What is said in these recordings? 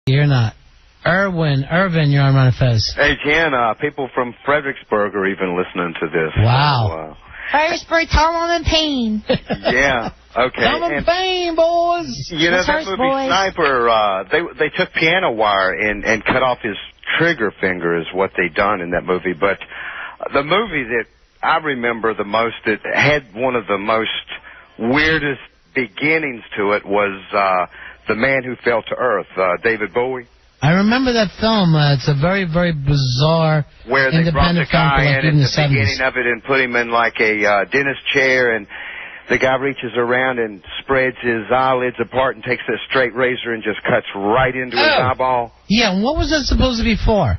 You're not. Irvin, you're on Ron Fez. Hey, Jan, people from Fredericksburg are even listening to this. Wow. Fredericksburg, tell them I'm in pain. Yeah, okay. Tell them in pain, boys. You know, that movie Sniper, they took piano wire and cut off his trigger finger is what they done in that movie. But the movie that I remember the most, that had one of the most weirdest beginnings to it, was The Man Who Fell to Earth, David Bowie. I remember that film. It's a very, very bizarre where they brought the guy in the beginning of it and put him in like a dentist chair, and the guy reaches around and spreads his eyelids apart and takes a straight razor and just cuts right into his eyeball. Yeah, and what was that supposed to be for?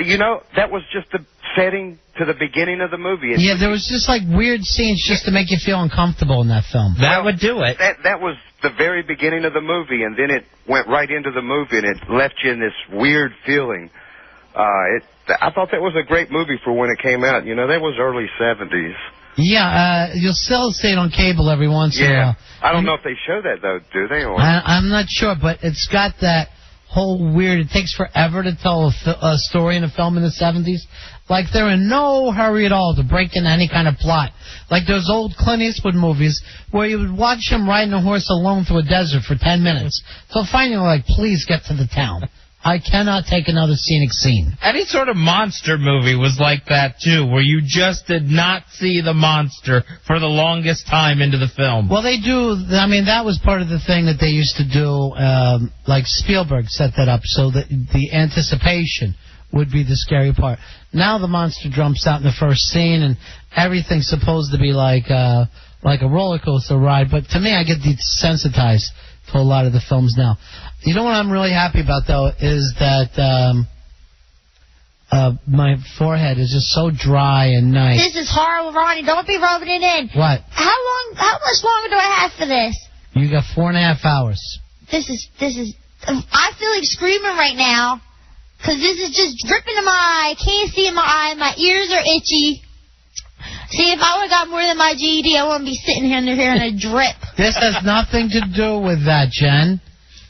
You know, that was just the setting to the beginning of the movie. Yeah, there was just like weird scenes just to make you feel uncomfortable in that film. That would do it. That was the very beginning of the movie, and then it went right into the movie, and it left you in this weird feeling. I thought that was a great movie for when it came out. You know, that was early 70s. Yeah, you'll still see it on cable every once in a while. I don't know if they show that, though, do they? Or? I'm not sure, but it's got that whole weird, it takes forever to tell a story in a film in the 70s. Like, they're in no hurry at all to break in any kind of plot. Like those old Clint Eastwood movies where you would watch him riding a horse alone through a desert for 10 minutes. So finally, like, please get to the town. I cannot take another scenic scene. Any sort of monster movie was like that, too, where you just did not see the monster for the longest time into the film. Well, they do. I mean, that was part of the thing that they used to do, like Spielberg set that up, so that the anticipation would be the scary part. Now the monster jumps out in the first scene, and everything's supposed to be like a roller coaster ride. But to me, I get desensitized to a lot of the films now. You know what I'm really happy about, though, is that my forehead is just so dry and nice. This is horrible, Ronnie. Don't be rubbing it in. What? How much longer do I have for this? You got 4.5 hours. This is. I feel like screaming right now, because this is just dripping in my eye. I can't see in my eye. My ears are itchy. See, if I would have got more than my GED, I wouldn't be sitting here hearing a drip. This has nothing to do with that, Jen.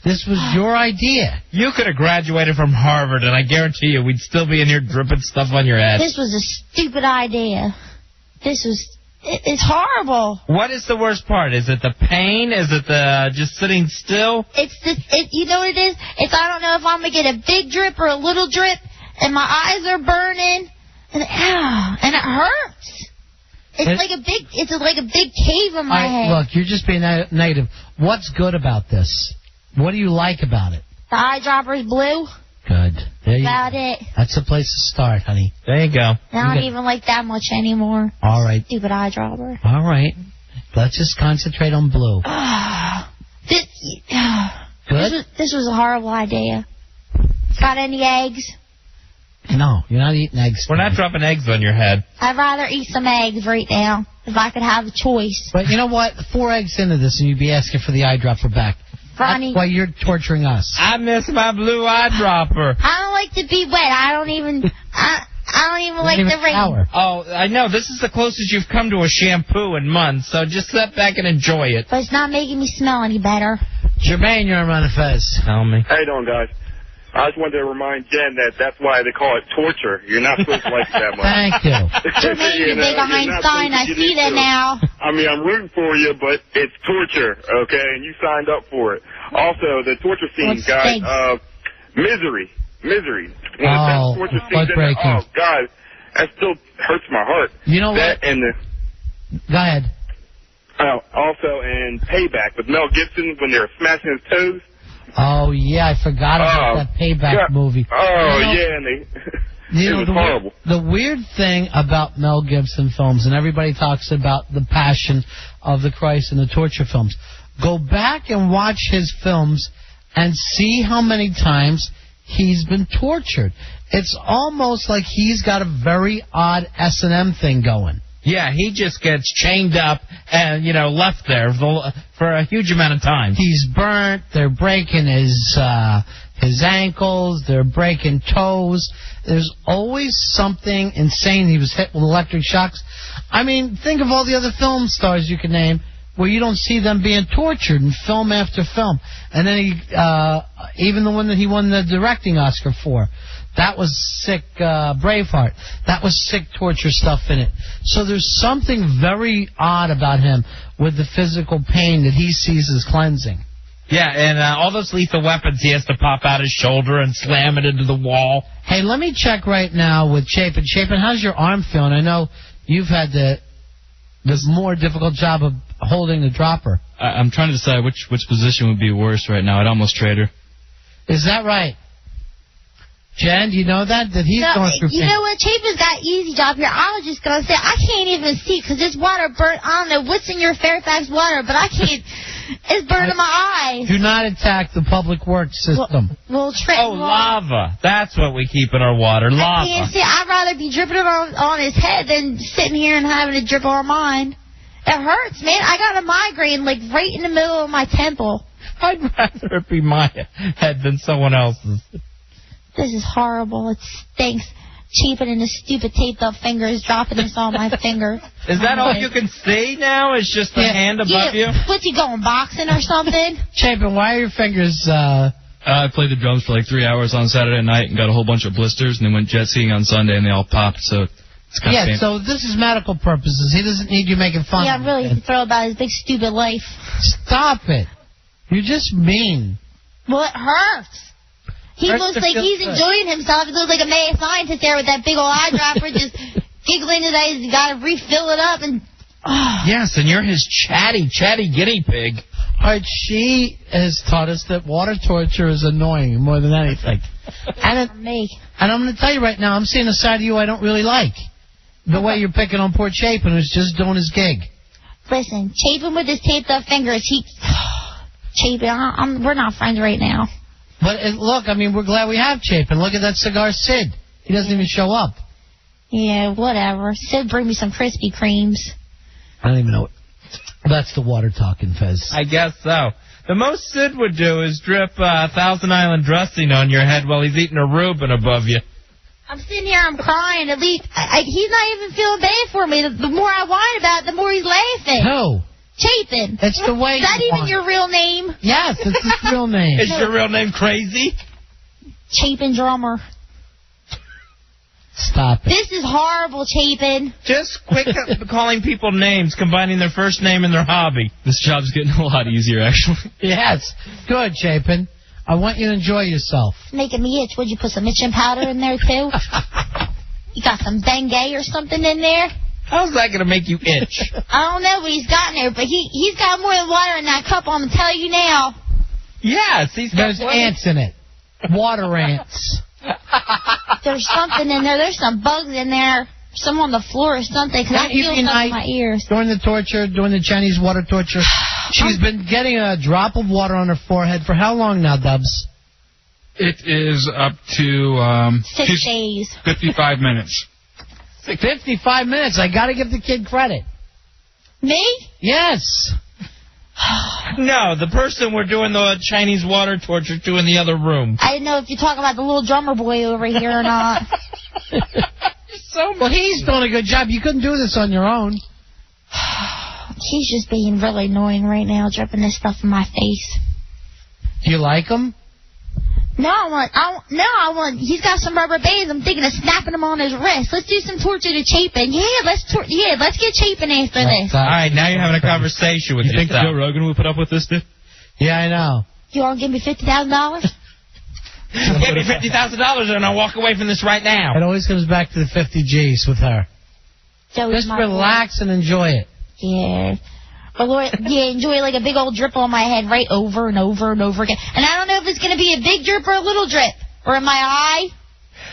This was your idea. You could have graduated from Harvard, and I guarantee you we'd still be in here dripping stuff on your head. This was a stupid idea. It's horrible. What is the worst part? Is it the pain? Is it the just sitting still? You know what it is? I don't know if I'm going to get a big drip or a little drip, and my eyes are burning, and it hurts. It's like a big cave in my head. Look, you're just being negative. What's good about this? What do you like about it? The eyedropper's blue. Good. About it. That's a place to start, honey. There you go. I don't even like that much anymore. All right. Stupid eyedropper. All right. Let's just concentrate on blue. Good? This was a horrible idea. Got any eggs? No, you're not eating eggs. We're not dropping eggs on your head. I'd rather eat some eggs right now if I could have a choice. But you know what? 4 eggs into this and you'd be asking for the eyedropper back. Ronnie. That's why you're torturing us. I miss my blue eyedropper. I don't like to be wet. I don't even like the rain. Shower. Oh, I know. This is the closest you've come to a shampoo in months, so just sit back and enjoy it. But it's not making me smell any better. Jermaine, you're on Ron and Fez. Tell me. How you doing, guys? I just wanted to remind Jen that's why they call it torture. You're not supposed to like it that much. Thank you. Jermaine, you big Einstein. I see that now. I mean, I'm rooting for you, but it's torture, okay? And you signed up for it. Also, the torture scenes, guys. Misery. One of the best torture scenes heartbreaking. Oh, God. That still hurts my heart. You know that what? And Go ahead. Also, in Payback with Mel Gibson when they were smashing his toes. Oh, yeah, I forgot about that Payback movie. And it was horrible. The weird thing about Mel Gibson films, and everybody talks about the Passion of the Christ and the torture films, go back and watch his films and see how many times he's been tortured. It's almost like he's got a very odd S&M thing going. Yeah, he just gets chained up and, left there for a huge amount of time. He's burnt. They're breaking his ankles. They're breaking toes. There's always something insane. He was hit with electric shocks. I mean, think of all the other film stars you can name where you don't see them being tortured in film after film. And then even the one that he won the directing Oscar for, that was sick. Braveheart, that was sick torture stuff in it. So there's something very odd about him with the physical pain that he sees as cleansing. Yeah, and all those lethal weapons, he has to pop out his shoulder and slam it into the wall. Hey, let me check right now with Chapin. Chapin, how's your arm feeling? I know you've had the more difficult job of holding the dropper. I'm trying to decide which position would be worse right now. I'd almost trade her. Is that right? Jen, do you know that he's going through pain? You know what? Chapin's got easy job here. I was just going to say, I can't even see because this water burnt. I don't know what's in your Fairfax water, but I can't. It's burning my eyes. Do not attack the public works system. Lava. That's what we keep in our water. Lava. I can't see. I'd rather be dripping it on his head than sitting here and having it drip on mine. It hurts, man. I got a migraine, like, right in the middle of my temple. I'd rather it be my head than someone else's. This is horrible. It stinks. Chapin and his stupid taped-up fingers dropping this on my finger. Is that all you can see now? Is just the hand above you? What's he going, boxing or something? Chapin, why are your fingers... I played the drums for like 3 hours on Saturday night and got a whole bunch of blisters, and then went jet skiing on Sunday, and they all popped, so it's kind of painful. So this is medical purposes. He doesn't need you making fun of him. Yeah, I'm really thrilled about his big, stupid life. Stop it. You're just mean. Well, it hurts. He looks like he's enjoying himself. He looks like a mad scientist there with that big old eyedropper just giggling today. He's got to refill it up. And yes, and you're his chatty guinea pig. All right, she has taught us that water torture is annoying more than anything. And I'm going to tell you right now, I'm seeing a side of you I don't really like. The way you're picking on poor Chapin, who's just doing his gig. Listen, Chapin with his taped-up fingers, Chapin, we're not friends right now. But look, I mean, we're glad we have Chapin. Look at that cigar, Sid. He doesn't even show up. Yeah, whatever. Sid, bring me some Krispy Kremes. I don't even know. That's the water talking, Fez. I guess so. The most Sid would do is drip Thousand Island dressing on your head while he's eating a Reuben above you. I'm sitting here, I'm crying. At least he's not even feeling bad for me. The more I whine about it, the more he's laughing. Who? Chapin. That's the way. Is that even your real name? Yes, it's his real name. Is your real name Crazy? Chapin Drummer. Stop it. This is horrible, Chapin. Just quit calling people names, combining their first name and their hobby. This job's getting a lot easier, actually. Yes. Good, Chapin. I want you to enjoy yourself. It's making me itch. Would you put some itching powder in there, too? You got some Bengay or something in there? How's that going to make you itch? I don't know what he's got in there, but he's got more than water in that cup, I'm going to tell you now. Yes, there's ants in it. Water ants. There's something in there. There's some bugs in there. Some on the floor or something, because I feel something in my ears. During the torture, during the Chinese water torture, she's been getting a drop of water on her forehead for how long now, Dubs? It is up to 6 days. 55 minutes. 55 minutes. I got to give the kid credit. Me? Yes. No, the person we're doing the Chinese water torture to in the other room. I didn't know if you're talking about the little drummer boy over here or not. Well, he's doing a good job. You couldn't do this on your own. He's just being really annoying right now, dripping this stuff in my face. Do you like him? I want. He's got some rubber bands. I'm thinking of snapping them on his wrist. Let's do some torture to Chapin. Let's get Chapin after this. All right, now you're having a conversation with yourself. You think Joe Rogan would put up with this, dude? Yeah, I know. You want to give me $50,000? Give me $50,000 and I'll walk away from this right now. It always comes back to the 50 G's with her. Just relax and enjoy it. Yeah. Enjoy like a big old drip on my head right over and over and over again. And I don't know if it's going to be a big drip or a little drip. Or in my eye.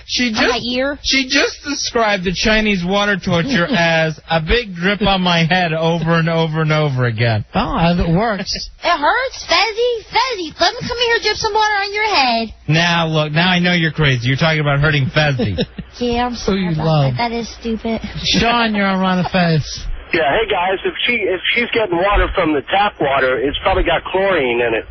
On my ear. She just described the Chinese water torture as a big drip on my head over and over and over again. Oh, it works. It hurts, Fezzy. Let me come here and drip some water on your head. Now, look, now I know you're crazy. You're talking about hurting Fezzy. Yeah, I'm sorry about that. That is stupid. Sean, you're on Ron of Fez. Yeah, hey guys, if she's getting water from the tap water, it's probably got chlorine in it.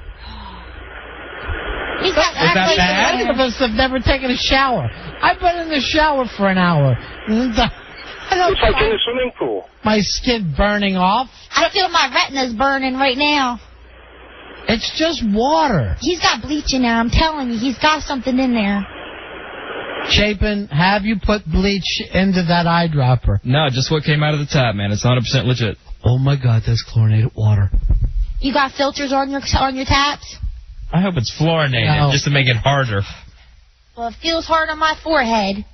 Is that bad? Most of us have never taken a shower. I've been in the shower for an hour. It's like in a swimming pool. My skin burning off. I feel my retina's burning right now. It's just water. He's got bleach in there. I'm telling you, he's got something in there. Chapin, have you put bleach into that eyedropper? No, just what came out of the tap, man. It's 100% legit. Oh my God, that's chlorinated water. You got filters on your taps? I hope it's fluorinated, just to make it harder. Well, it feels hard on my forehead.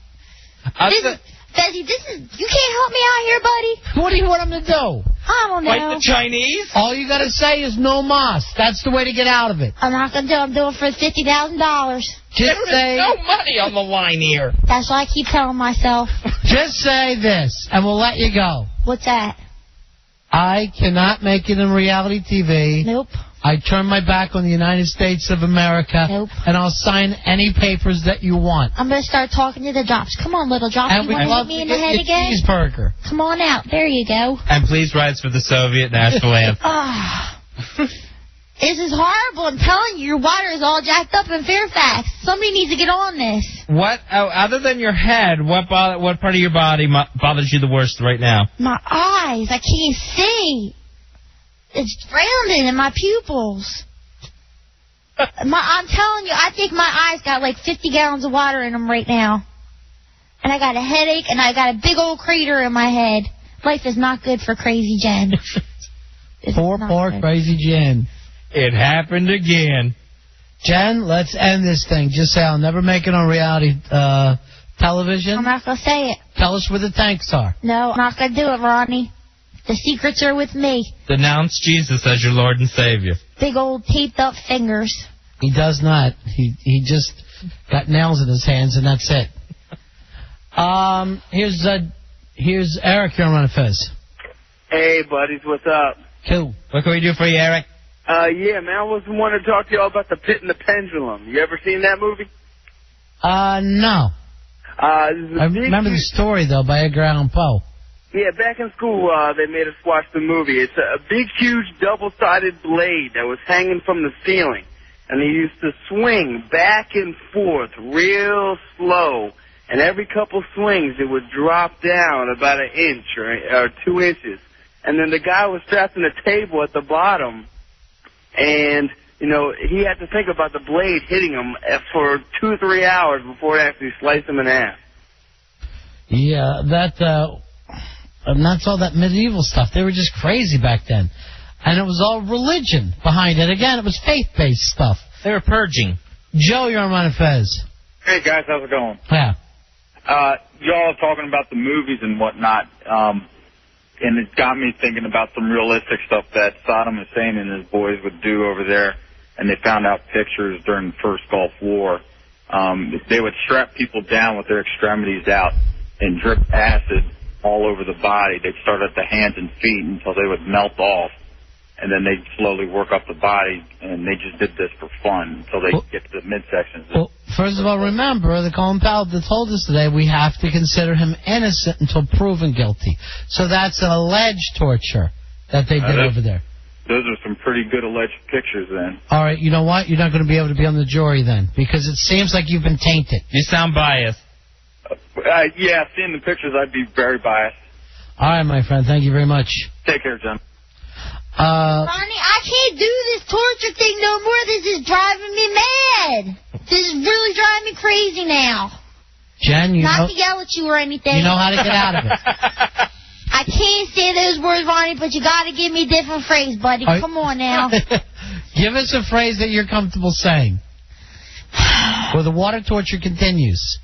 Fezzy, you can't help me out here, buddy. What do you want him to do? I don't know. Like the Chinese? All you gotta say is no mas. That's the way to get out of it. I'm not gonna do it. I'm doing it for $50,000. Just say no money on the line here. That's what I keep telling myself. Just say this, and we'll let you go. What's that? I cannot make it in reality TV. Nope. I turn my back on the United States of America. Nope. And I'll sign any papers that you want. I'm going to start talking to the drops. Come on, little drop. And you want to hit me in the head again? Cheeseburger. Come on out. There you go. And please rise for the Soviet national anthem. This is horrible. I'm telling you, your water is all jacked up in Fairfax. Somebody needs to get on this. What? Other than your head, what part of your body bothers you the worst right now? My eyes. I can't see. It's drowning in my pupils. I'm telling you, I think my eyes got like 50 gallons of water in them right now. And I got a headache, and I got a big old crater in my head. Life is not good for Crazy Jen. Poor Crazy Jen. It happened again. Jen, let's end this thing. Just say I'll never make it on reality television. I'm not going to say it. Tell us where the tanks are. No, I'm not going to do it, Ronnie. The secrets are with me. Denounce Jesus as your Lord and Savior. Big old taped up fingers. He does not. He just got nails in his hands, and that's it. Here's Eric. You're on Fez. Hey, buddies. What's up? Cool. What can we do for you, Eric? Yeah, man, I was wanting to talk to y'all about The Pit and the Pendulum. You ever seen that movie? No. I remember the story, though, by Edgar Allan Poe. Yeah, back in school, they made us watch the movie. It's a big, huge, double-sided blade that was hanging from the ceiling. And they used to swing back and forth real slow. And every couple swings, it would drop down about an inch or 2 inches. And then the guy was strapped in a table at the bottom. And, you know, he had to think about the blade hitting him for 2 or 3 hours before it actually sliced him in half. Yeah, and that's all that medieval stuff. They were just crazy back then. And it was all religion behind it. Again, it was faith-based stuff. They were purging. Joe, you're on Fez. Hey, guys, how's it going? Yeah. Y'all are talking about the movies and whatnot, and it got me thinking about some realistic stuff that Saddam Hussein and his boys would do over there, and they found out pictures during the First Gulf War. They would strap people down with their extremities out and drip acid all over the body. They'd start at the hands and feet until they would melt off, and then they'd slowly work up the body, and they just did this for fun until they get to the midsections. Well, first of all, remember, the Colin Powell that told us today we have to consider him innocent until proven guilty. So that's an alleged torture that they did over there. Those are some pretty good alleged pictures then. All right, you know what? You're not going to be able to be on the jury then, because it seems like you've been tainted. You sound biased. Yeah, seeing the pictures, I'd be very biased. All right, my friend. Thank you very much. Take care, John. Ronnie, I can't do this torture thing no more. This is driving me mad. This is really driving me crazy now. Jen, Not to yell at you or anything. You know how to get out of it. I can't say those words, Ronnie, but you got to give me a different phrase, buddy. Come on now. Give us a phrase that you're comfortable saying. Or the water torture continues.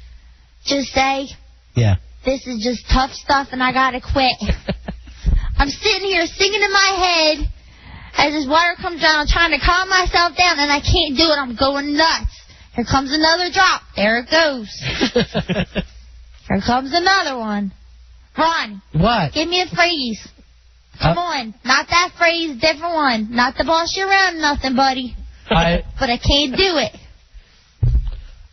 Just say, yeah, this is just tough stuff and I got to quit. I'm sitting here singing in my head as this water comes down. I'm trying to calm myself down, and I can't do it. I'm going nuts. Here comes another drop. There it goes. Here comes another one. Ron. What? Give me a phrase. Come on. Not that phrase, different one. Not to boss you around nothing, buddy. But I can't do it.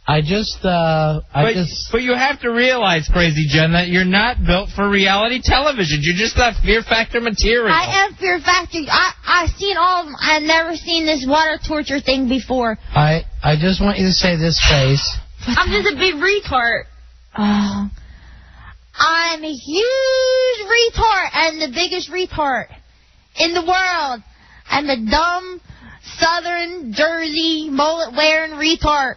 But you have to realize, Crazy Jen, that you're not built for reality television. You're just not Fear Factor material. I am Fear Factor. I've seen all of them. I've never seen this water torture thing before. I just want you to say this phrase. I'm just a big retard. I'm a huge retard and the biggest retard. in the world. I'm a dumb, Southern Jersey, mullet-wearing retard.